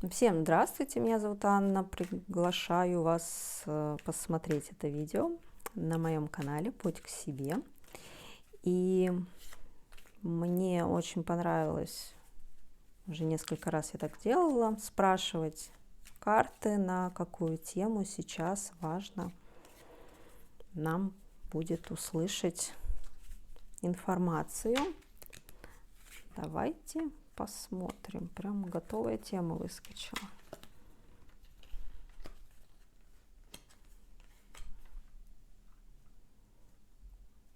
Всем здравствуйте, меня зовут Анна. Приглашаю вас посмотреть это видео на моем канале «Путь к себе». И мне очень понравилось, уже несколько раз я так делала, спрашивать карты, на какую тему сейчас важно нам будет услышать информацию. Давайте посмотрим. Прям готовая тема выскочила.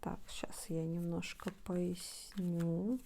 Так, сейчас я немножко поясню.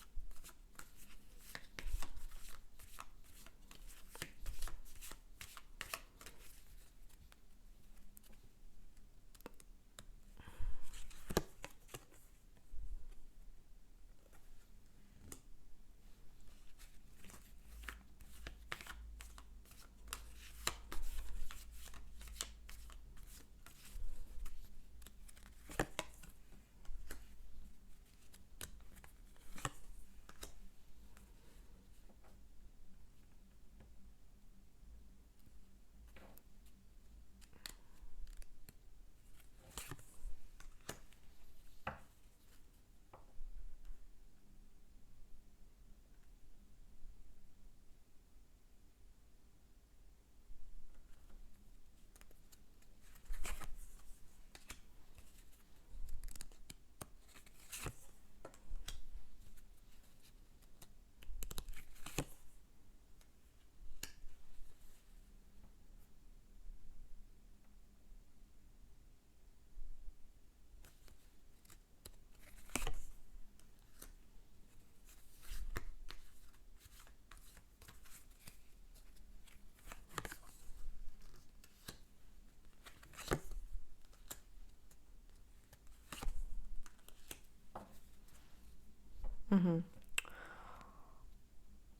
Угу.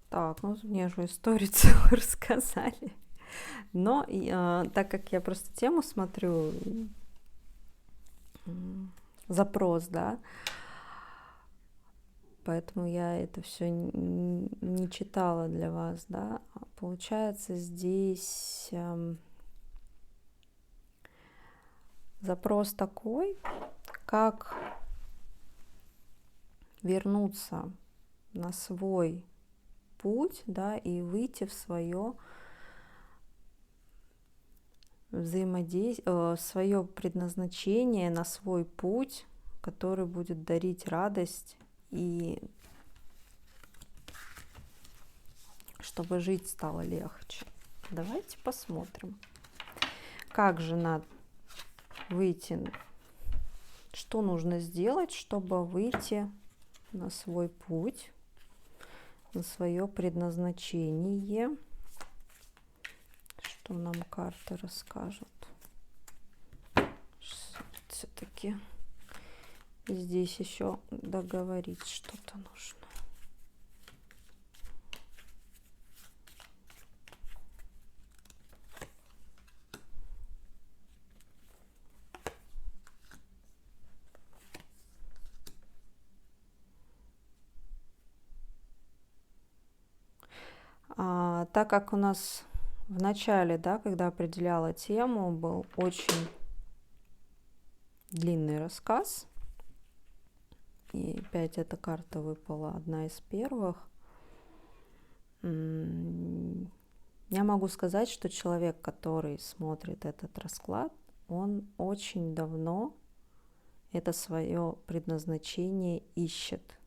Так, ну мне же историю целую рассказали. Но так как я просто тему смотрю, запрос, да, поэтому я это все не читала для вас, да. Получается, здесь запрос такой, как вернуться на свой путь, да, и выйти в свое взаимодействие, свое предназначение, на свой путь, который будет дарить радость, и чтобы жить стало легче. Давайте посмотрим, как же надо выйти, что нужно сделать, чтобы выйти на свой путь, на свое предназначение. Что нам карты расскажут? Все-таки здесь еще договорить что-то нужно. Так как у нас в начале, да, когда определяла тему, был очень длинный рассказ, и опять эта карта выпала, одна из первых, я могу сказать, что человек, который смотрит этот расклад, он очень давно это свое предназначение ищет,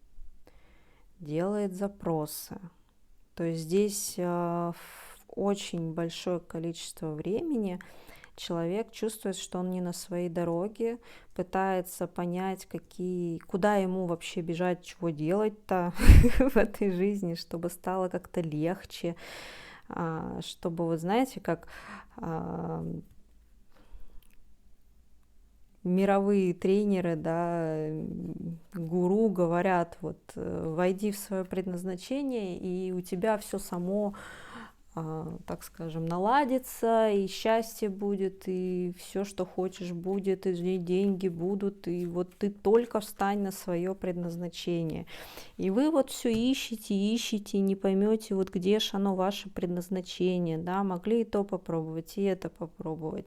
делает запросы. То есть здесь очень большое количество времени человек чувствует, что он не на своей дороге, пытается понять, куда ему вообще бежать, чего делать-то в этой жизни, чтобы стало как-то легче, чтобы, вы знаете, как мировые тренеры, да, гуру говорят, вот, войди в свое предназначение, и у тебя все само так скажем, наладится, и счастье будет, и все, что хочешь, будет, и деньги будут, и вот ты только встань на свое предназначение. И вы вот все ищете, ищете, не поймете, вот где же оно ваше предназначение, да, могли и то попробовать, и это попробовать.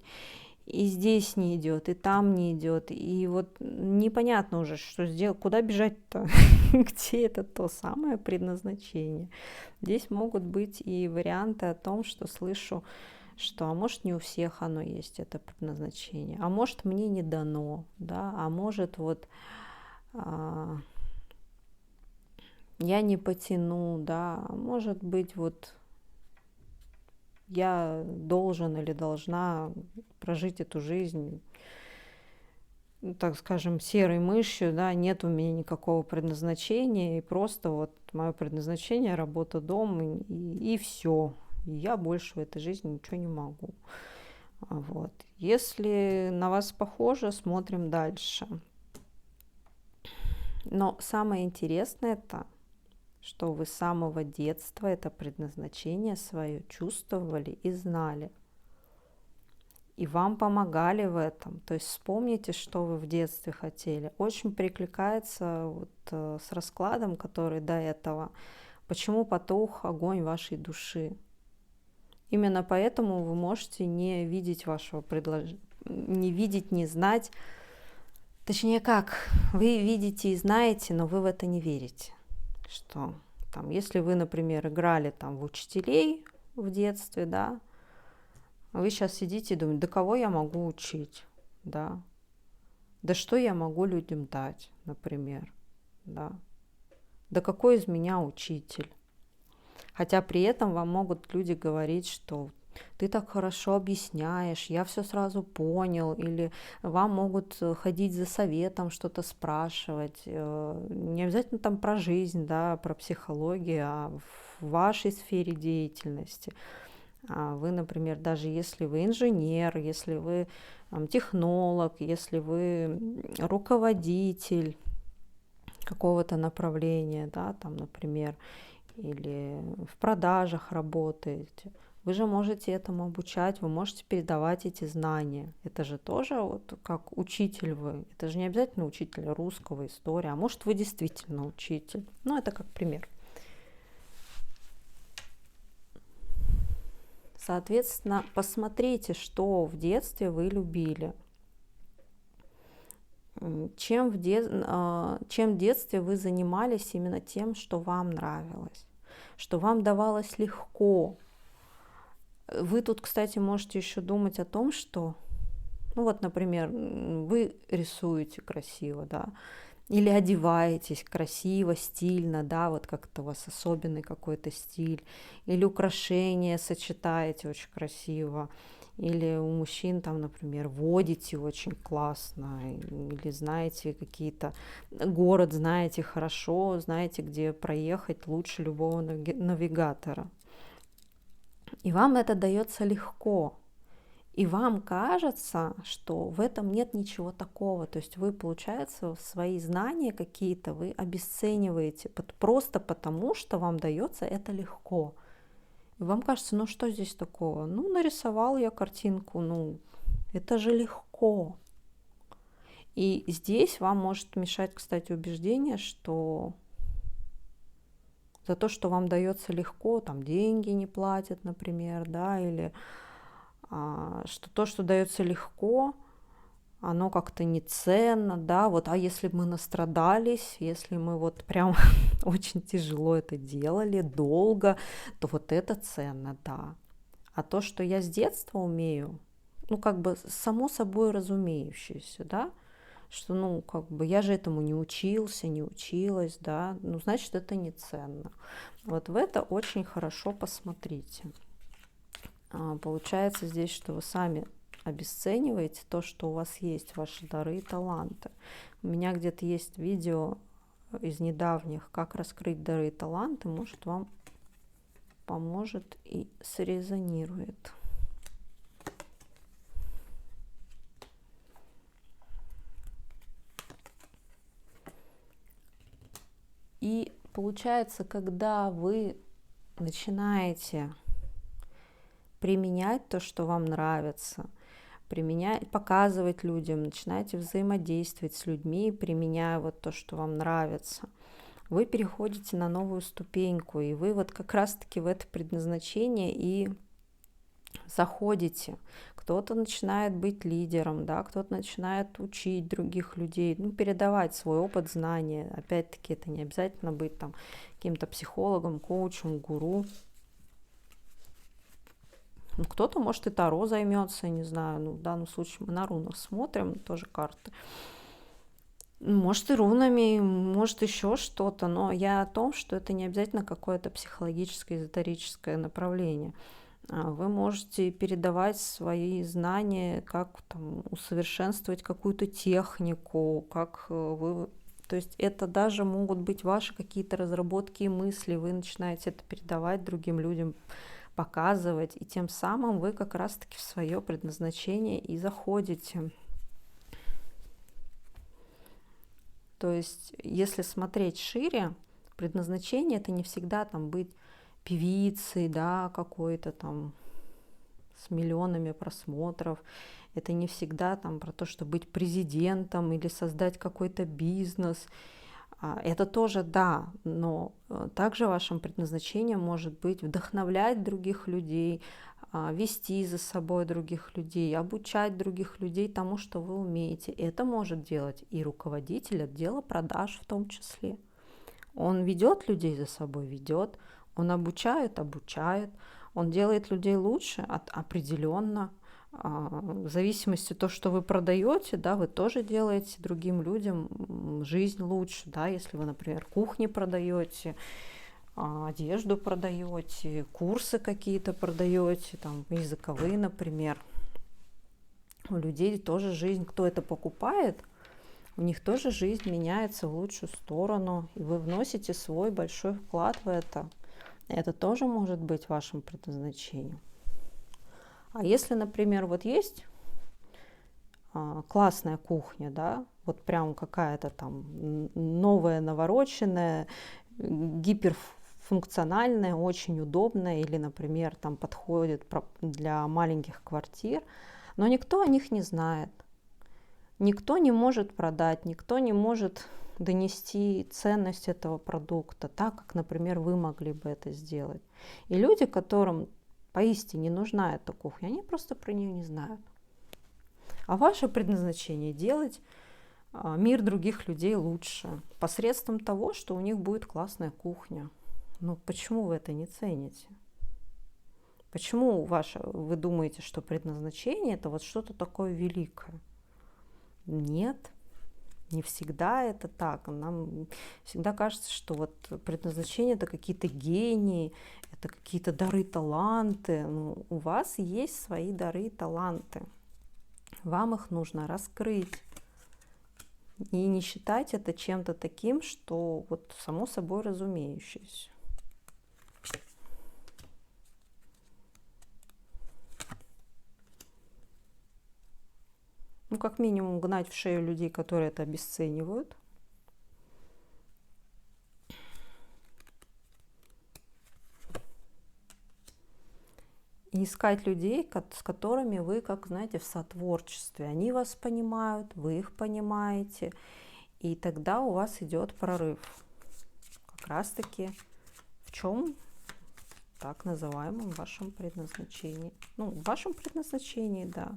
И здесь не идет, и там не идет, и вот непонятно уже, что сделать, куда бежать-то, где это то самое предназначение. Здесь могут быть и варианты о том, что слышу, что, а может, не у всех оно есть, это предназначение, а может, мне не дано, да, а может, вот я не потяну, да, а может быть, вот я должен или должна прожить эту жизнь, так скажем, серой мышью, да, нет у меня никакого предназначения, и просто вот мое предназначение — работа, дом, и все. И я больше в этой жизни ничего не могу. Вот. Если на вас похоже, смотрим дальше. Но самое интересное это, что вы с самого детства это предназначение свое чувствовали и знали. И вам помогали в этом. То есть вспомните, что вы в детстве хотели. Очень перекликается вот с раскладом, который до этого. Почему потух огонь вашей души? Именно поэтому вы можете не видеть вашего предложения, не видеть, не знать. Точнее как, вы видите и знаете, но вы в это не верите. Что там, если вы, например, играли там в учителей в детстве, да, вы сейчас сидите и думаете, да кого я могу учить, да, да что я могу людям дать, например, да, да какой из меня учитель. Хотя при этом вам могут люди говорить, что ты так хорошо объясняешь, я все сразу понял, или вам могут ходить за советом, что-то спрашивать, не обязательно там про жизнь, да, про психологию, а в вашей сфере деятельности. Вы, например, даже если вы инженер, если вы технолог, если вы руководитель какого-то направления, да, там, например, или в продажах работаете, вы же можете этому обучать, вы можете передавать эти знания. Это же тоже вот как учитель вы. Это же не обязательно учитель русского, истории, а может вы действительно учитель. Ну, это как пример. Соответственно, посмотрите, что в детстве вы любили. Чем в детстве вы занимались именно тем, что вам нравилось, что вам давалось легко. Вы тут, кстати, можете еще думать о том, что, ну вот, например, вы рисуете красиво, да, или одеваетесь красиво, стильно, да, вот как-то у вас особенный какой-то стиль, или украшения сочетаете очень красиво, или у мужчин там, например, водите очень классно, или знаете какие-то, город знаете хорошо, знаете, где проехать лучше любого навигатора. И вам это дается легко. И вам кажется, что в этом нет ничего такого. То есть вы, получается, свои знания какие-то вы обесцениваете просто потому, что вам дается это легко. И вам кажется, ну что здесь такого? Ну, нарисовал я картинку, ну, это же легко. И здесь вам может мешать, кстати, убеждение, что за то, что вам дается легко, там деньги не платят, например, да, или что то, что дается легко, оно как-то не ценно, да, вот, а если мы настрадались, если мы вот прям очень тяжело это делали, долго, то вот это ценно, да. А то, что я с детства умею, ну, как бы само собой разумеющееся, да, что, ну, как бы я же этому не учился, не училась, да, ну, значит, это не ценно. Вот в это очень хорошо посмотрите. Получается здесь, что вы сами обесцениваете то, что у вас есть, ваши дары и таланты. У меня где-то есть видео из недавних, как раскрыть дары и таланты, может, вам поможет и срезонирует. И получается, когда вы начинаете применять то, что вам нравится, применять, показывать людям, начинаете взаимодействовать с людьми, применяя вот то, что вам нравится. Вы переходите на новую ступеньку, и вы вот как раз-таки в это предназначение и заходите. Кто-то начинает быть лидером, да, кто-то начинает учить других людей, ну, передавать свой опыт, знания. Опять-таки, это не обязательно быть там каким-то психологом, коучем, гуру. Ну, кто-то, может, и Таро займется, не знаю, ну, в данном случае мы на рунах смотрим, тоже карты. Может, и рунами, может, еще что-то, но я о том, что это не обязательно какое-то психологическое, эзотерическое направление. Вы можете передавать свои знания, как там, усовершенствовать какую-то технику, как вы... То есть это даже могут быть ваши какие-то разработки и мысли, вы начинаете это передавать другим людям, показывать, и тем самым вы как раз-таки в свое предназначение и заходите. То есть, если смотреть шире, предназначение это не всегда там быть певицей, да, какой-то там с миллионами просмотров. Это не всегда там про то, что быть президентом или создать какой-то бизнес. Это тоже да, но также вашим предназначением может быть вдохновлять других людей, вести за собой других людей, обучать других людей тому, что вы умеете. Это может делать и руководитель отдела продаж в том числе. Он ведет людей за собой, ведет, он обучает, он делает людей лучше, определенно. В зависимости от того, что вы продаете, да, вы тоже делаете другим людям жизнь лучше, да, если вы, например, кухни продаете, одежду продаете, курсы какие-то продаете, там, языковые, например. У людей тоже жизнь, кто это покупает, у них тоже жизнь меняется в лучшую сторону, и вы вносите свой большой вклад в это. Это тоже может быть вашим предназначением. А если, например, вот есть классная кухня, да, вот прям какая-то там новая, навороченная, гиперфункциональная, очень удобная, или, например, там подходит для маленьких квартир, но никто о них не знает. Никто не может продать, никто не может донести ценность этого продукта так, как, например, вы могли бы это сделать. И люди, которым поистине нужна эта кухня, они просто про нее не знают. А ваше предназначение делать мир других людей лучше посредством того, что у них будет классная кухня. Ну почему вы это не цените? Почему вы думаете, что предназначение это вот что-то такое великое? Нет, не всегда это так. Нам всегда кажется, что вот предназначение это какие-то гении, это какие-то дары, таланты. Ну, у вас есть свои дары и таланты. Вам их нужно раскрыть. И не считать это чем-то таким, что вот само собой разумеющееся. Ну, как минимум, гнать в шею людей, которые это обесценивают. И искать людей, с которыми вы, как знаете, в сотворчестве. Они вас понимают, вы их понимаете. И тогда у вас идет прорыв. Как раз-таки в чем так называемом вашем предназначении. Ну, в вашем предназначении, да.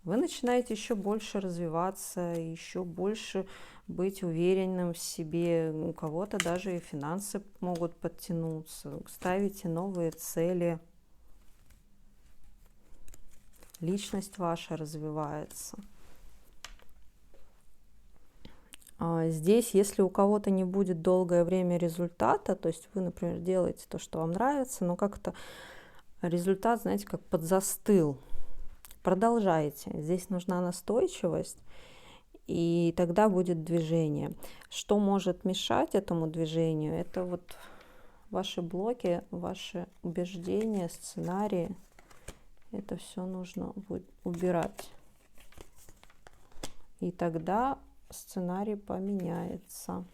Вы начинаете еще больше развиваться, еще больше быть уверенным в себе. У кого-то даже и финансы могут подтянуться. Ставите новые цели. Личность ваша развивается. Здесь, если у кого-то не будет долгое время результата, то есть вы, например, делаете то, что вам нравится, но как-то результат, знаете, как подзастыл. Продолжайте. Здесь нужна настойчивость, и тогда будет движение. Что может мешать этому движению? Это вот ваши блоки, ваши убеждения, сценарии. Это все нужно будет убирать. И тогда сценарий поменяется.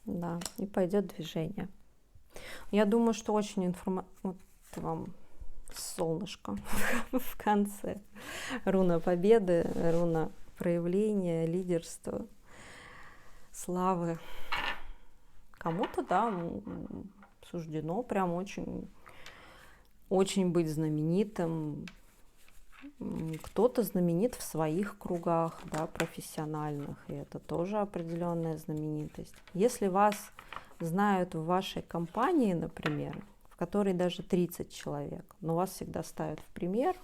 Да, и пойдет движение. Я думаю, что очень вот вам солнышко в конце. Руна победы, руна проявления, лидерства, славы. Кому-то, да, суждено прям очень, очень быть знаменитым. Кто-то знаменит в своих кругах, да, профессиональных, и это тоже определенная знаменитость. Если вас знают в вашей компании, например, в которой даже 30 человек, но вас всегда ставят в пример,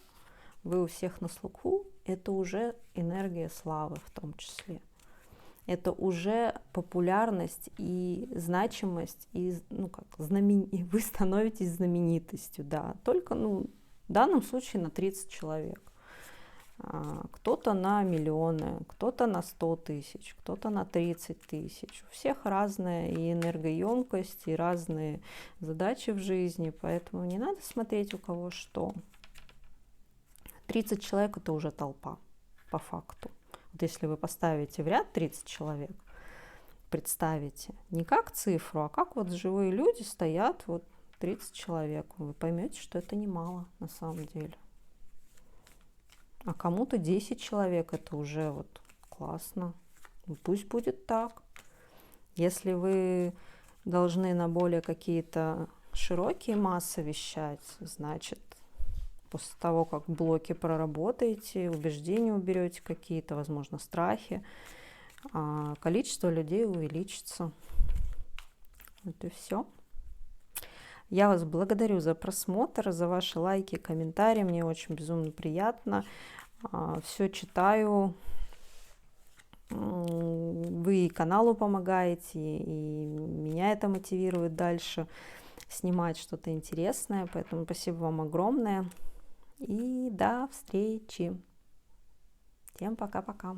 вы у всех на слуху, это уже энергия славы в том числе. Это уже популярность и значимость, и вы становитесь знаменитостью, да, только, в данном случае на 30 человек. Кто-то на миллионы, кто-то на 100 тысяч, кто-то на 30 тысяч. У всех разная и энергоемкость, и разные задачи в жизни, поэтому не надо смотреть, у кого что. 30 человек – это уже толпа, по факту. Вот если вы поставите в ряд 30 человек, представите, не как цифру, а как вот живые люди стоят, вот 30 человек, вы поймете, что это немало на самом деле. А кому-то 10 человек это уже вот классно. Пусть будет так. Если вы должны на более какие-то широкие массы вещать, значит, после того, как блоки проработаете, убеждения уберете какие-то, возможно, страхи, количество людей увеличится. Вот и все. Я вас благодарю за просмотр, за ваши лайки, комментарии. Мне очень безумно приятно. Все читаю. Вы и каналу помогаете, и меня это мотивирует дальше снимать что-то интересное. Поэтому спасибо вам огромное. И до встречи. Всем пока-пока.